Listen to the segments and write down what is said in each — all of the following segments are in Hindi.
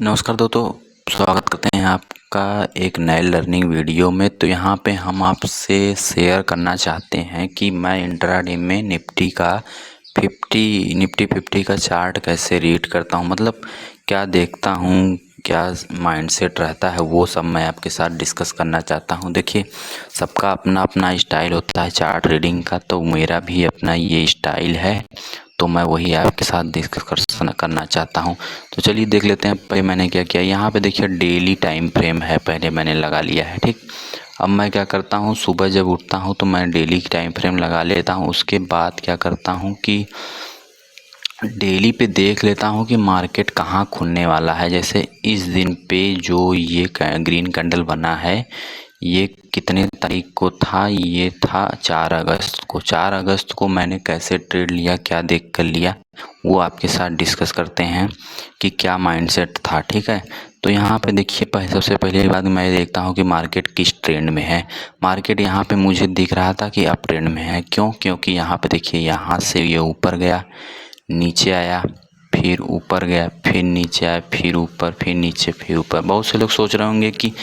नमस्कार दोस्तों, स्वागत करते हैं आपका एक नए लर्निंग वीडियो में। तो यहाँ पे हम आपसे शेयर करना चाहते हैं कि मैं इंट्राडे में निफ्टी 50 का चार्ट कैसे रीड करता हूँ, मतलब क्या देखता हूँ, क्या माइंडसेट रहता है, वो सब मैं आपके साथ डिस्कस करना चाहता हूँ। देखिए, सबका अपना अपना स्टाइल होता है चार्ट रीडिंग का, तो मेरा भी अपना ये स्टाइल है, तो मैं वही आपके साथ डिस्कस करना चाहता हूँ। तो चलिए देख लेते हैं। पहले मैंने क्या किया, यहाँ पे देखिए डेली टाइम फ्रेम है, पहले मैंने लगा लिया है। ठीक, अब मैं क्या करता हूँ, सुबह जब उठता हूँ तो मैं डेली टाइम फ्रेम लगा लेता हूँ। उसके बाद क्या करता हूँ कि डेली पे देख लेता हूँ कि मार्केट कहाँ खुलने वाला है। जैसे इस दिन पे जो ये ग्रीन कैंडल बना है, ये कितने तारीख को था, ये था 4 अगस्त को। 4 अगस्त को मैंने कैसे ट्रेड लिया, क्या देख कर लिया, वो आपके साथ डिस्कस करते हैं कि क्या माइंडसेट था। ठीक है, तो यहाँ पे देखिए, सबसे पहले बात मैं देखता हूँ कि मार्केट किस ट्रेंड में है। मार्केट यहाँ पे मुझे दिख रहा था कि अप ट्रेंड में है। क्यों? क्योंकि यहाँ पे देखिए, यहाँ से ये ऊपर गया, नीचे आया, फिर ऊपर गया, फिर नीचे आया, फिर ऊपर, फिर नीचे, फिर ऊपर। बहुत से लोग सोच रहे होंगे कि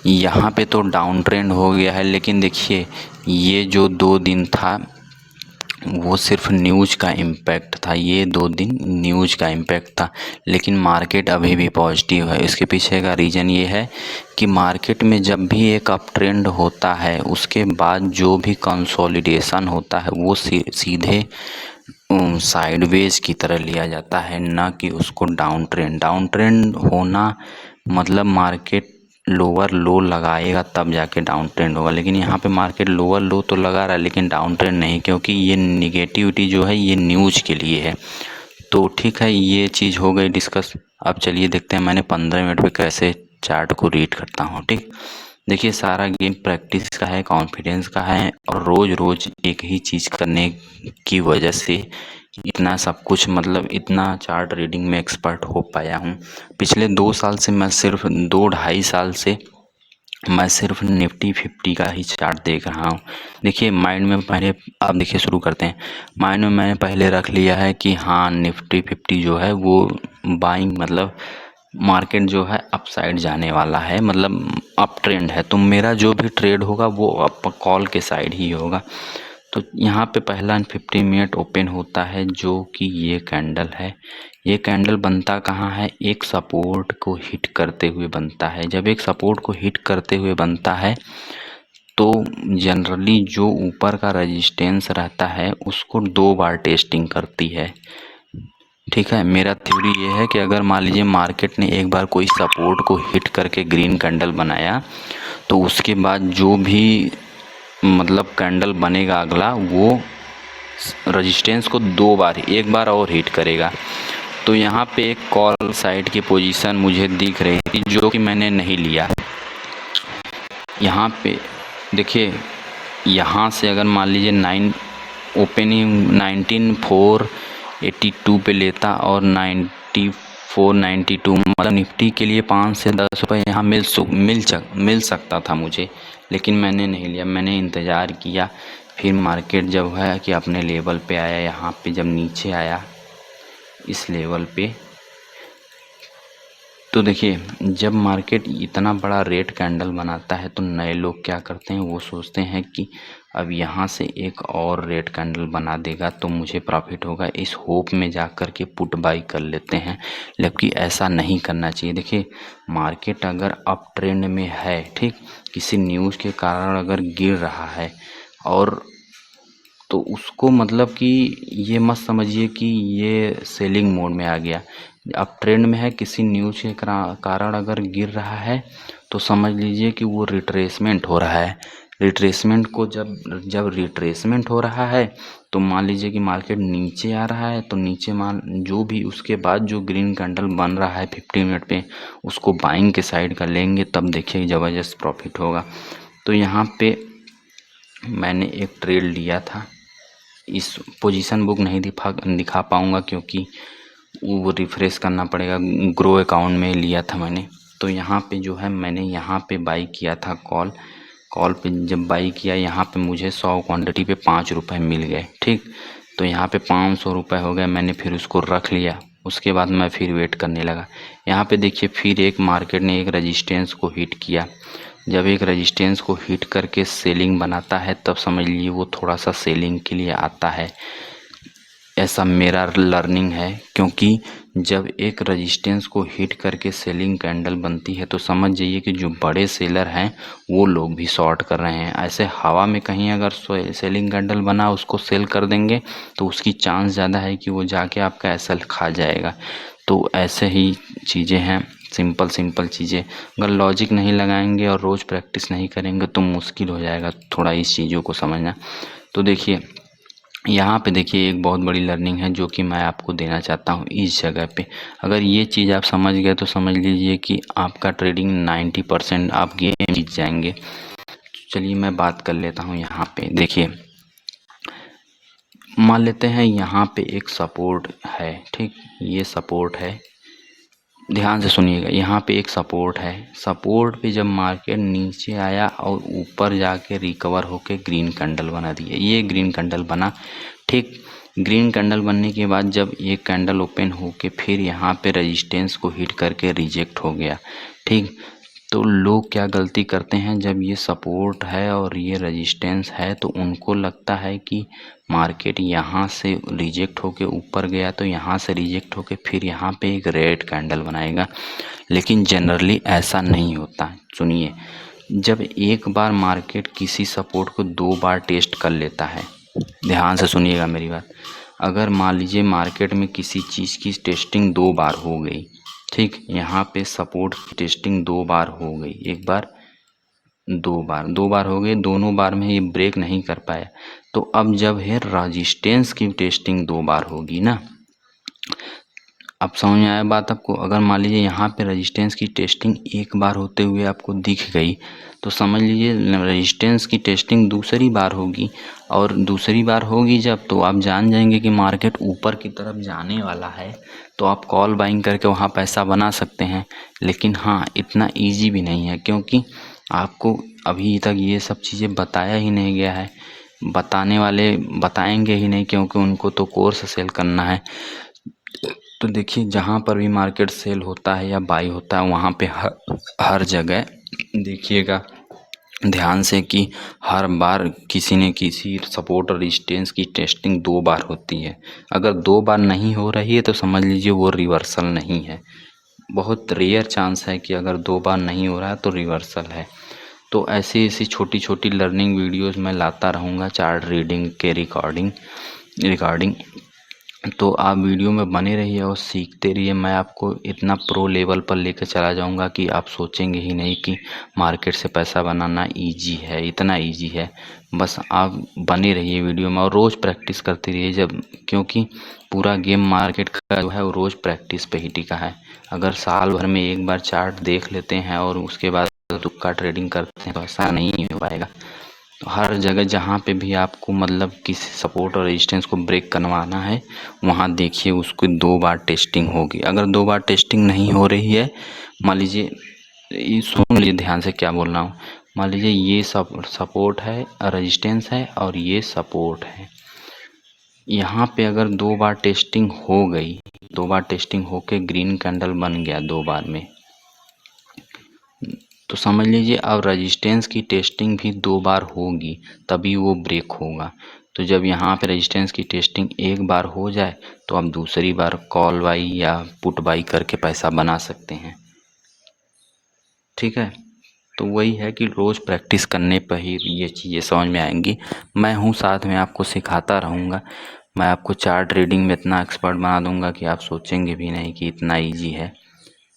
यहाँ पे तो डाउन ट्रेंड हो गया है, लेकिन देखिए ये जो 2 दिन था वो सिर्फ न्यूज़ का इम्पैक्ट था। ये 2 दिन न्यूज़ का इम्पैक्ट था, लेकिन मार्केट अभी भी पॉजिटिव है। इसके पीछे का रीज़न ये है कि मार्केट में जब भी एक अप ट्रेंड होता है, उसके बाद जो भी कंसोलिडेशन होता है वो सीधे साइडवेज की तरह लिया जाता है, ना कि उसको डाउन ट्रेंड होना मतलब मार्केट लोअर लो लगाएगा तब जाके डाउन ट्रेंड होगा। लेकिन यहाँ पे मार्केट लोअर लो तो लगा रहा है, लेकिन डाउन ट्रेंड नहीं, क्योंकि ये निगेटिविटी जो है ये न्यूज़ के लिए है। तो ठीक है, ये चीज़ हो गई डिस्कस। अब चलिए देखते हैं मैंने 15 मिनट पे कैसे चार्ट को रीड करता हूँ। ठीक, देखिए सारा गेम प्रैक्टिस का है, कॉन्फिडेंस का है, और रोज़ रोज़ एक ही चीज़ करने की वजह से इतना सब कुछ, मतलब इतना चार्ट रीडिंग में एक्सपर्ट हो पाया हूँ। पिछले 2 साल से मैं सिर्फ 2-2.5 साल से मैं सिर्फ निफ्टी 50 का ही चार्ट देख रहा हूँ। देखिए माइंड में पहले, आप देखिए शुरू करते हैं। माइंड में मैंने पहले रख लिया है कि हाँ, निफ्टी 50 जो है वो बाइंग, मतलब मार्केट जो है अप साइड जाने वाला है, मतलब अप ट्रेंड है। तो मेरा जो भी ट्रेड होगा वो अप कॉल के साइड ही होगा। तो यहाँ पे पहला 50 मिनट ओपन होता है, जो कि ये कैंडल है। ये कैंडल बनता कहाँ है, एक सपोर्ट को हिट करते हुए बनता है। जब एक सपोर्ट को हिट करते हुए बनता है तो जनरली जो ऊपर का रेजिस्टेंस रहता है उसको 2 बार टेस्टिंग करती है। ठीक है, मेरा थ्योरी ये है कि अगर मान लीजिए मार्केट ने एक बार कोई सपोर्ट को हिट करके ग्रीन कैंडल बनाया, तो उसके बाद जो भी मतलब कैंडल बनेगा अगला, वो रेजिस्टेंस को 2 बार, एक बार और हिट करेगा। तो यहाँ पे एक कॉल साइड की पोजीशन मुझे दिख रही थी, जो कि मैंने नहीं लिया। यहाँ पे देखिए, यहाँ से अगर मान लीजिए 9 ओपनिंग 19,482 पे लेता और 9492, मतलब निफ्टी के लिए 5 से 10 रुपये यहाँ मिल सकता था मुझे, लेकिन मैंने नहीं लिया। मैंने इंतज़ार किया, फिर मार्केट जब है कि अपने लेवल पे आया, यहाँ पे जब नीचे आया इस लेवल पे, तो देखिए जब मार्केट इतना बड़ा रेड कैंडल बनाता है तो नए लोग क्या करते हैं, वो सोचते हैं कि अब यहाँ से एक और रेड कैंडल बना देगा तो मुझे प्रॉफिट होगा, इस होप में जा कर के पुट बाई कर लेते हैं। जबकि ऐसा नहीं करना चाहिए। देखिए मार्केट अगर अप ट्रेंड में है, ठीक, किसी न्यूज़ के कारण अगर गिर रहा है, और तो उसको मतलब कि ये मत समझिए कि ये सेलिंग मोड में आ गया। अब ट्रेंड में है, किसी न्यूज़ के कारण अगर गिर रहा है तो समझ लीजिए कि वो रिट्रेसमेंट हो रहा है। रिट्रेसमेंट को जब रिट्रेसमेंट हो रहा है तो मान लीजिए कि मार्केट नीचे आ रहा है, तो नीचे मान जो भी उसके बाद जो ग्रीन कैंडल बन रहा है 50 मिनट पे, उसको बाइंग के साइड का लेंगे, तब देखिए ज़बरदस्त प्रॉफिट होगा। तो यहाँ पे मैंने एक ट्रेड लिया था। इस पोजीशन बुक नहीं दिखा पाऊँगा क्योंकि वो रिफ़्रेश करना पड़ेगा। ग्रो अकाउंट में लिया था मैंने। तो यहाँ पे जो है मैंने यहाँ पे बाई किया था कॉल पे। जब बाई किया, यहाँ पे मुझे 100 क्वांटिटी पे 5 रुपए मिल गए। ठीक, तो यहाँ पे 500 रुपये हो गए। मैंने फिर उसको रख लिया उसके बाद मैं फिर वेट करने लगा। यहाँ पे देखिए फिर एक मार्केट ने एक रेजिस्टेंस को हिट किया। जब एक रेजिस्टेंस को हिट करके सेलिंग बनाता है तब समझ लीजिए वो थोड़ा सा सेलिंग के लिए आता है, ऐसा मेरा लर्निंग है। क्योंकि जब एक रेजिस्टेंस को हिट करके सेलिंग कैंडल बनती है तो समझ जाइए कि जो बड़े सेलर हैं वो लोग भी शॉर्ट कर रहे हैं। ऐसे हवा में कहीं अगर सेलिंग कैंडल बना उसको सेल कर देंगे तो उसकी चांस ज़्यादा है कि वो जाके आपका एसएल खा जाएगा। तो ऐसे ही चीज़ें हैं, सिंपल चीज़ें। अगर लॉजिक नहीं लगाएंगे और रोज़ प्रैक्टिस नहीं करेंगे तो मुश्किल हो जाएगा थोड़ा इस चीज़ों को समझना। तो देखिए यहाँ पे देखिए एक बहुत बड़ी लर्निंग है जो कि मैं आपको देना चाहता हूँ इस जगह पे। अगर ये चीज़ आप समझ गए तो समझ लीजिए कि आपका ट्रेडिंग 90% आप गेम जीत जाएंगे। चलिए मैं बात कर लेता हूँ। यहाँ पे देखिए मान लेते हैं यहाँ पे एक सपोर्ट है, ठीक, ये सपोर्ट है, ध्यान से सुनिएगा। यहाँ पे एक सपोर्ट है, सपोर्ट पे जब मार्केट नीचे आया और ऊपर जाके रिकवर होके ग्रीन कैंडल बना दिया, ये ग्रीन कैंडल बना, ठीक। ग्रीन कैंडल बनने के बाद जब ये कैंडल ओपन होके फिर यहाँ पे रेजिस्टेंस को हिट करके रिजेक्ट हो गया, ठीक। तो लोग क्या गलती करते हैं, जब ये सपोर्ट है और ये रेजिस्टेंस है तो उनको लगता है कि मार्केट यहाँ से रिजेक्ट होके ऊपर गया तो यहाँ से रिजेक्ट होके फिर यहाँ पे एक रेड कैंडल बनाएगा, लेकिन जनरली ऐसा नहीं होता। सुनिए, जब एक बार मार्केट किसी सपोर्ट को 2 बार टेस्ट कर लेता है, ध्यान से सुनिएगा मेरी बात। अगर मान लीजिए मार्केट में किसी चीज़ की टेस्टिंग 2 बार हो गई, ठीक, यहाँ पे सपोर्ट की टेस्टिंग 2 बार हो गई, एक बार 2 बार हो गई, दोनों बार में ये ब्रेक नहीं कर पाया, तो अब जब है रेजिस्टेंस की टेस्टिंग 2 बार होगी ना, अब समझ में आया बात आपको। अगर मान लीजिए यहाँ पे रेजिस्टेंस की टेस्टिंग एक बार होते हुए आपको दिख गई तो समझ लीजिए रेजिस्टेंस की टेस्टिंग दूसरी बार होगी, और दूसरी बार होगी जब, तो आप जान जाएंगे कि मार्केट ऊपर की तरफ जाने वाला है, तो आप कॉल बाइंग करके वहाँ पैसा बना सकते हैं। लेकिन हाँ, इतना ईजी भी नहीं है, क्योंकि आपको अभी तक ये सब चीज़ें बताया ही नहीं गया है। बताने वाले बताएंगे ही नहीं, क्योंकि उनको तो कोर्स सेल करना है। तो देखिए जहाँ पर भी मार्केट सेल होता है या बाई होता है वहाँ पे हर जगह देखिएगा ध्यान से कि हर बार किसी न किसी सपोर्ट और रेजिस्टेंस की टेस्टिंग 2 बार होती है। अगर 2 बार नहीं हो रही है तो समझ लीजिए वो रिवर्सल नहीं है। बहुत रेयर चांस है कि अगर 2 बार नहीं हो रहा है तो रिवर्सल है। तो ऐसी ऐसी छोटी छोटी लर्निंग वीडियोस मैं लाता रहूँगा चार्ट रीडिंग के रिकॉर्डिंग। तो आप वीडियो में बने रहिए और सीखते रहिए। मैं आपको इतना प्रो लेवल पर लेकर चला जाऊंगा कि आप सोचेंगे ही नहीं कि मार्केट से पैसा बनाना इजी है, इतना इजी है। बस आप बने रहिए वीडियो में और रोज़ प्रैक्टिस करते रहिए, जब क्योंकि पूरा गेम मार्केट का जो है वो रोज़ प्रैक्टिस पे ही टिका है। अगर साल भर में एक बार चार्ट देख लेते हैं और उसके बाद तुक्का ट्रेडिंग करते हैं तो ऐसा नहीं हो पाएगा। तो हर जगह जहाँ पे भी आपको मतलब किसी सपोर्ट और रेजिस्टेंस को ब्रेक करवाना है वहाँ देखिए उसको 2 बार टेस्टिंग होगी। अगर 2 बार टेस्टिंग नहीं हो रही है, मान लीजिए, ये सुन लीजिए ध्यान से क्या बोल रहा हूँ, मान लीजिए ये सपोर्ट है, रेजिस्टेंस है और ये सपोर्ट है, यहाँ पे अगर 2 बार टेस्टिंग हो गई, 2 बार टेस्टिंग होके ग्रीन कैंडल बन गया 2 बार में, तो समझ लीजिए अब रेजिस्टेंस की टेस्टिंग भी 2 बार होगी तभी वो ब्रेक होगा। तो जब यहाँ पे रेजिस्टेंस की टेस्टिंग एक बार हो जाए तो आप दूसरी बार कॉल बाई या पुट बाई करके पैसा बना सकते हैं, ठीक है। तो वही है कि रोज़ प्रैक्टिस करने पर ही ये चीज़ें समझ में आएंगी। मैं हूँ साथ में आपको सिखाता रहूँगा। मैं आपको चार्ट रीडिंग में इतना एक्सपर्ट बना दूँगा कि आप सोचेंगे भी नहीं कि इतना ईजी है।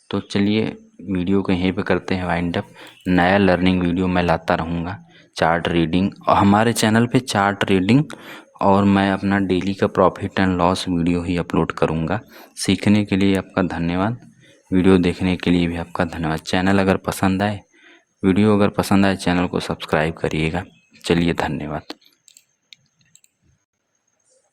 तो चलिए वीडियो को यहीं पे करते हैं वाइंड अप। नया लर्निंग वीडियो मैं लाता रहूँगा, चार्ट रीडिंग, और हमारे चैनल पे चार्ट रीडिंग, और मैं अपना डेली का profit and loss video he upload करूँगा। सीखने के लिए आपका धन्यवाद, वीडियो देखने के लिए भी आपका धन्यवाद। चैनल अगर पसंद आए, वीडियो अगर पसंद आए, चैनल को सब्सक्राइब करिएगा। चलिए धन्यवाद।